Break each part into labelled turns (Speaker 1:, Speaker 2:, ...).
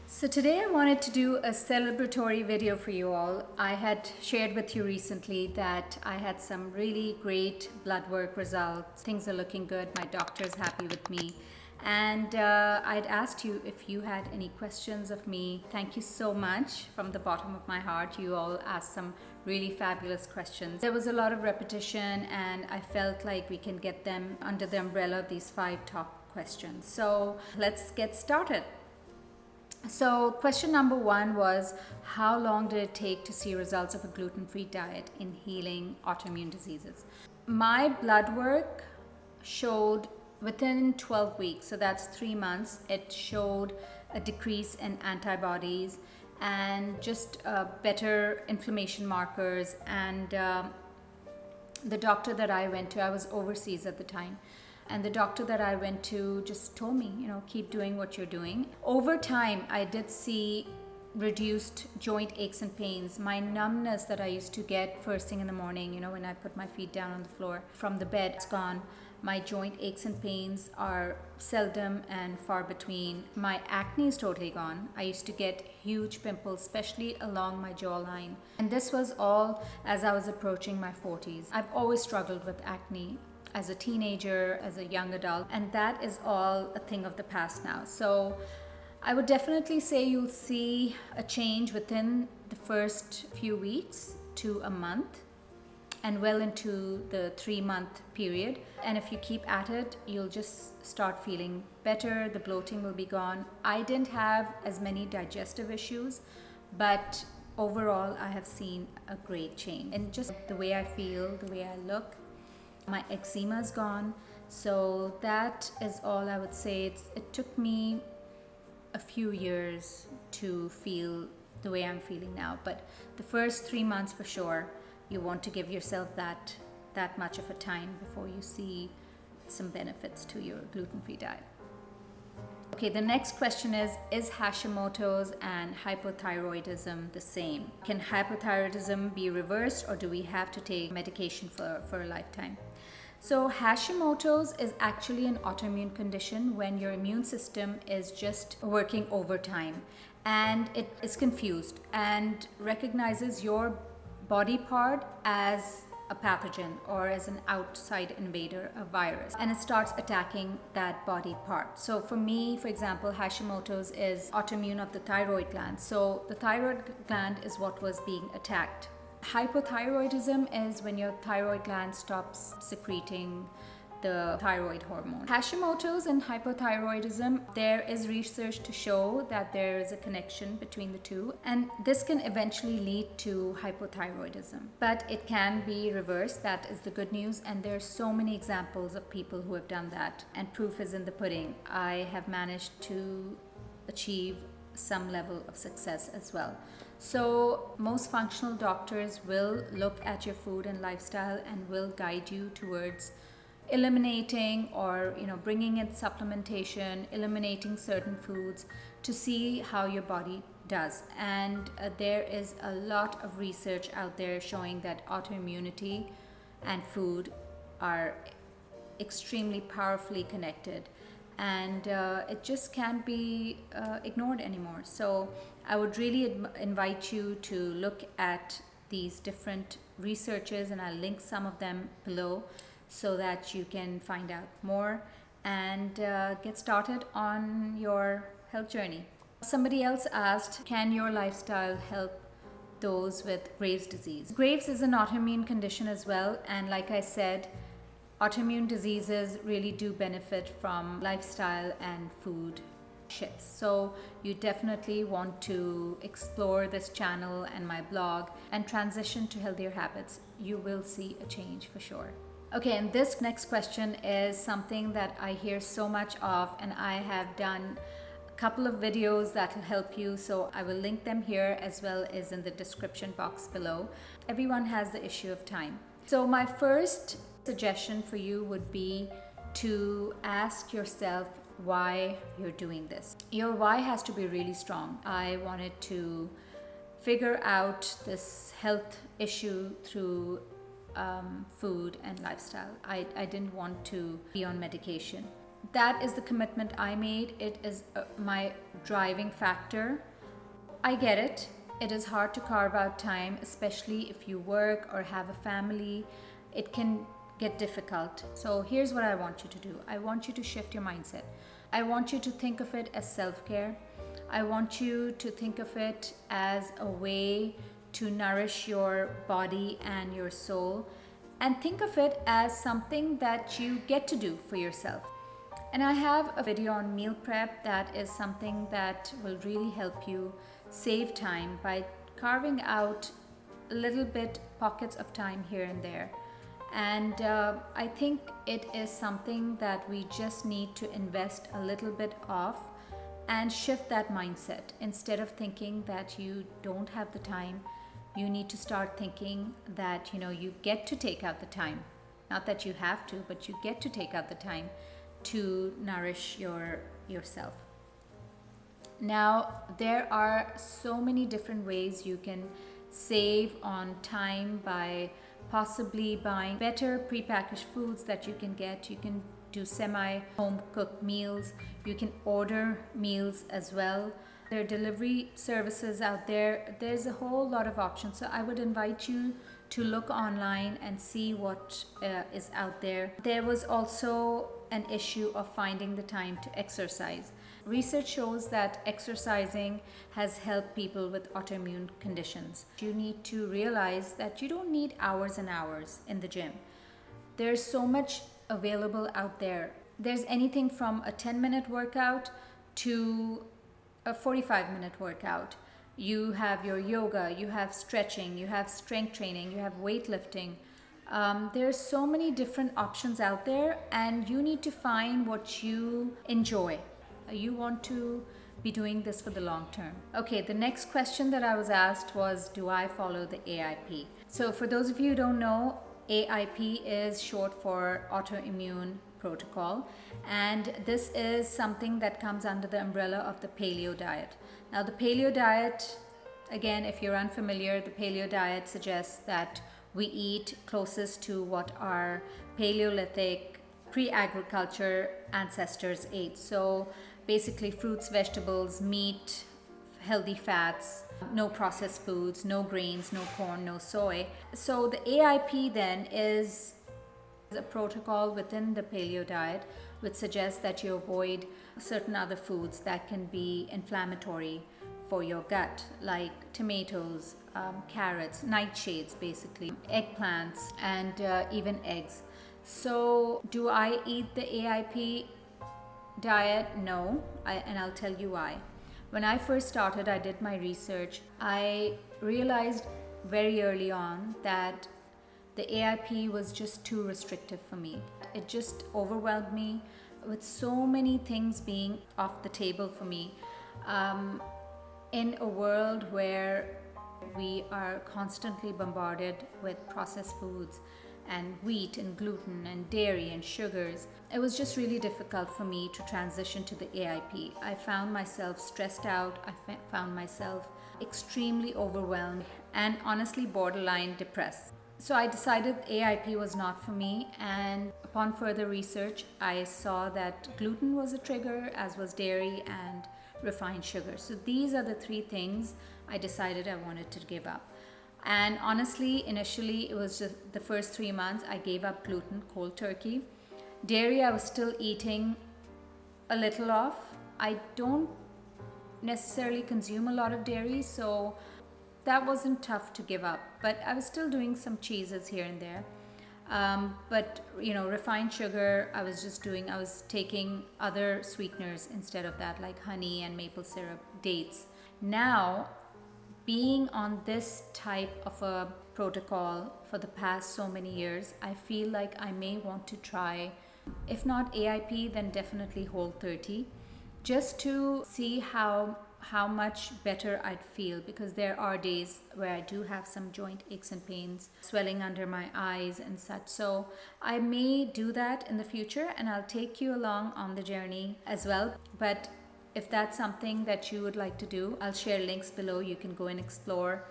Speaker 1: So today I wanted to do a celebratory video for you all. I had shared with you recently that I had some really great blood work results. Things are looking good. My doctor's happy with me. And I'd asked you if you had any questions of me. Thank you so much from the bottom of my heart. You all asked some really fabulous questions. There was a lot of repetition and I felt like we can get them under the umbrella of these 5 top questions. So let's get started. So question number 1 was, how long did it take to see results of a gluten-free diet in healing autoimmune diseases? My blood work showed within 12 weeks, so that's 3 months, it showed a decrease in antibodies and just better inflammation markers. And the doctor that I went to, I was overseas at the time, and the doctor that I went to just told me, keep doing what you're doing. Over time, I did see reduced joint aches and pains. My numbness that I used to get first thing in the morning, when I put my feet down on the floor from the bed, it's gone. My joint aches and pains are seldom and far between. My acne is totally gone. I used to get huge pimples, especially along my jawline. And this was all as I was approaching my 40s. I've always struggled with acne as a teenager, as a young adult, and that is all a thing of the past now. So I would definitely say you'll see a change within the first few weeks to a month and well into the 3-month period. And if you keep at it, you'll just start feeling better. The bloating will be gone. I didn't have as many digestive issues, but overall I have seen a great change in just the way I feel, the way I look. My eczema is gone. So that is all I would say. It took me a few years to feel the way I'm feeling now, but the first 3 months for sure, you want to give yourself that much of a time before you see some benefits to your gluten-free diet. Okay, the next question is Hashimoto's and hypothyroidism the same? Can hypothyroidism be reversed, or do we have to take medication for a lifetime? So Hashimoto's is actually an autoimmune condition when your immune system is just working overtime and it is confused and recognizes your body part as a pathogen or as an outside invader, a virus, and it starts attacking that body part. So for me, for example, Hashimoto's is autoimmune of the thyroid gland. So the thyroid gland is what was being attacked. Hypothyroidism is when your thyroid gland stops secreting the thyroid hormone. Hashimoto's and hypothyroidism, there is research to show that there is a connection between the two, and this can eventually lead to hypothyroidism, but it can be reversed. That is the good news, and there are so many examples of people who have done that, and proof is in the pudding. I have managed to achieve some level of success as well. So most functional doctors will look at your food and lifestyle and will guide you towards eliminating or bringing in supplementation, eliminating certain foods to see how your body does. And there is a lot of research out there showing that autoimmunity and food are extremely powerfully connected, and it just can't be ignored anymore. So I would really invite you to look at these different researches, and I'll link some of them below so that you can find out more and get started on your health journey. Somebody else asked, can your lifestyle help those with Graves' disease? Graves is an autoimmune condition as well, and like I said, autoimmune diseases really do benefit from lifestyle and food shifts. So you definitely want to explore this channel and my blog and transition to healthier habits. You will see a change for sure. Okay, and this next question is something that I hear so much of, and I have done a couple of videos that will help you, so I will link them here as well as in the description box below. Everyone has the issue of time. So my first suggestion for you would be to ask yourself why you're doing this. Your why has to be really strong. I wanted to figure out this health issue through food and lifestyle. I didn't want to be on medication. that is the commitment I made. It is my driving factor. I get it. It is hard to carve out time, especially if you work or have a family. It can get difficult. So here's what I want you to do. I want you to shift your mindset. I want you to think of it as self-care. I want you to think of it as a way to nourish your body and your soul, and think of it as something that you get to do for yourself. And I have a video on meal prep that is something that will really help you save time by carving out a little bit pockets of time here and there. And I think it is something that we just need to invest a little bit of and shift that mindset. Instead of thinking that you don't have the time, you need to start thinking that you get to take out the time. Not that you have to, but you get to take out the time to nourish yourself. Now, there are so many different ways you can save on time by possibly buying better prepackaged foods that you can get. You can do semi-home cooked meals. You can order meals as well. There are delivery services out there. There's a whole lot of options. So I would invite you to look online and see what is out there. There was also an issue of finding the time to exercise. Research shows that exercising has helped people with autoimmune conditions. You need to realize that you don't need hours and hours in the gym. There's so much available out there. There's anything from a 10-minute workout to a 45-minute workout. You have your yoga, you have stretching, you have strength training, you have weightlifting. There's so many different options out there, and you need to find what you enjoy. You want to be doing this for the long term. Okay, the next question that I was asked was, do I follow the AIP? So for those of you who don't know, AIP is short for autoimmune protocol, and this is something that comes under the umbrella of the paleo diet. Now, the paleo diet, again, if you're unfamiliar, the paleo diet suggests that we eat closest to what our Paleolithic pre-agriculture ancestors ate. So basically fruits, vegetables, meat, healthy fats, no processed foods, no grains, no corn, no soy. So the AIP then is a protocol within the paleo diet which suggests that you avoid certain other foods that can be inflammatory for your gut, like tomatoes, carrots, nightshades basically, eggplants, and even eggs. So do I eat the AIP diet? No, and I'll tell you why. When I first started, I did my research. I realized very early on that the AIP was just too restrictive for me. It just overwhelmed me with so many things being off the table for me. In a world where we are constantly bombarded with processed foods and wheat and gluten and dairy and sugars, it was just really difficult for me to transition to the AIP. I found myself stressed out. I found myself extremely overwhelmed and honestly borderline depressed. So I decided AIP was not for me, and upon further research, I saw that gluten was a trigger, as was dairy and refined sugar. So these are the three things I decided I wanted to give up. And honestly, initially, it was just the first 3 months I gave up gluten cold turkey. Dairy, I was still eating a little of. I don't necessarily consume a lot of dairy, so that wasn't tough to give up. But I was still doing some cheeses here and there. But refined sugar, I was taking other sweeteners instead of that, like honey and maple syrup, dates. Now, being on this type of a protocol for the past so many years, I feel like I may want to try, if not AIP, then definitely Whole30, just to see how much better I'd feel, because there are days where I do have some joint aches and pains, swelling under my eyes and such. So I may do that in the future, and I'll take you along on the journey as well. But if that's something that you would like to do, I'll share links below. You can go and explore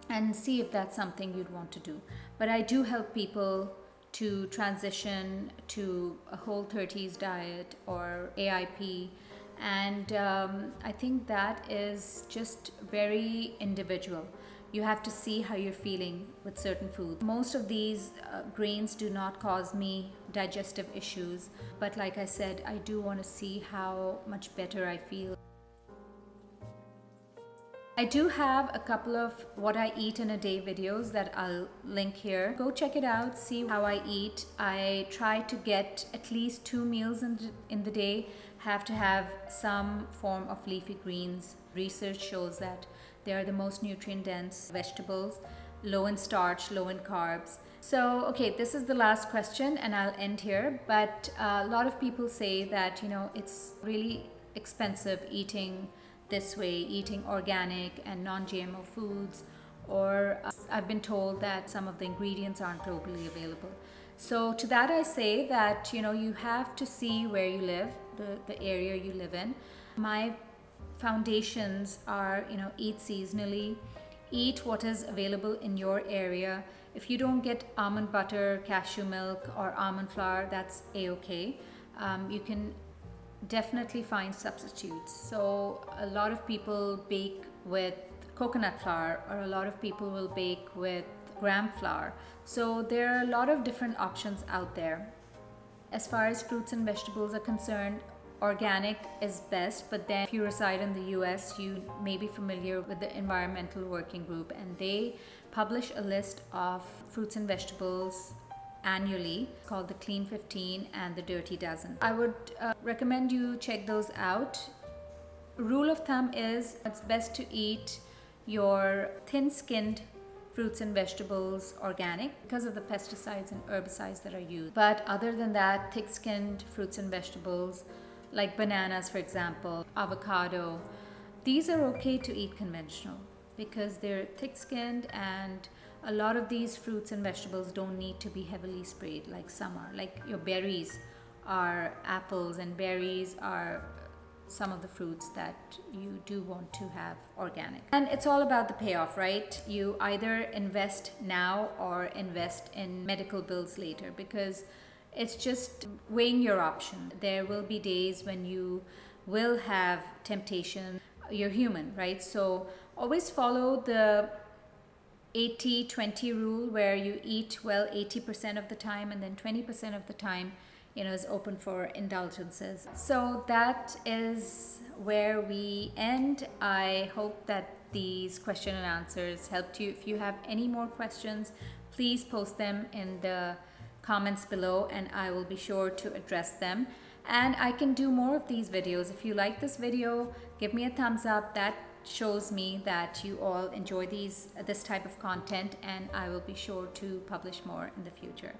Speaker 1: and see if that's something you'd want to do. But I do help people to transition to a Whole30s diet or AIP. And I think that is just very individual. You have to see how you're feeling with certain foods. Most of these grains do not cause me digestive issues, but like I said, I do want to see how much better I feel. I do have a couple of what I eat in a day videos that I'll link here. Go check it out, see how I eat. I try to get at least 2 meals in the day, have to have some form of leafy greens. Research shows that they are the most nutrient dense vegetables, low in starch, low in carbs. So, okay, this is the last question and I'll end here. But a lot of people say that, it's really expensive eating this way, eating organic and non-GMO foods, or I've been told that some of the ingredients aren't globally available. So to that I say that you have to see where you live, the area you live in. My foundations are eat seasonally, eat what is available in your area. If you don't get almond butter, cashew milk, or almond flour, that's a-okay. You can definitely find substitutes. So a lot of people bake with coconut flour, or a lot of people will bake with gram flour. So there are a lot of different options out there. As far as fruits and vegetables are concerned, organic is best, but then if you reside in the US, you may be familiar with the Environmental Working Group, and they publish a list of fruits and vegetables annually called the Clean 15 and the Dirty Dozen. I would recommend you check those out. Rule of thumb is it's best to eat your thin-skinned fruits and vegetables organic because of the pesticides and herbicides that are used. But other than that, thick-skinned fruits and vegetables like bananas, for example, avocado, these are okay to eat conventional because they're thick-skinned, and a lot of these fruits and vegetables don't need to be heavily sprayed like some are. Like your berries are apples, and berries are some of the fruits that you do want to have organic. And it's all about the payoff, right? You either invest now or invest in medical bills later, because it's just weighing your option. There will be days when you will have temptation. You're human, right? So always follow the 80-20 rule, where you eat well 80% of the time, and then 20% of the time is open for indulgences. So that is where we end. I hope that these question and answers helped you. If you have any more questions, please post them in the comments below and I will be sure to address them. And I can do more of these videos. If you like this video, give me a thumbs up. That shows me that you all enjoy this type of content, and I will be sure to publish more in the future.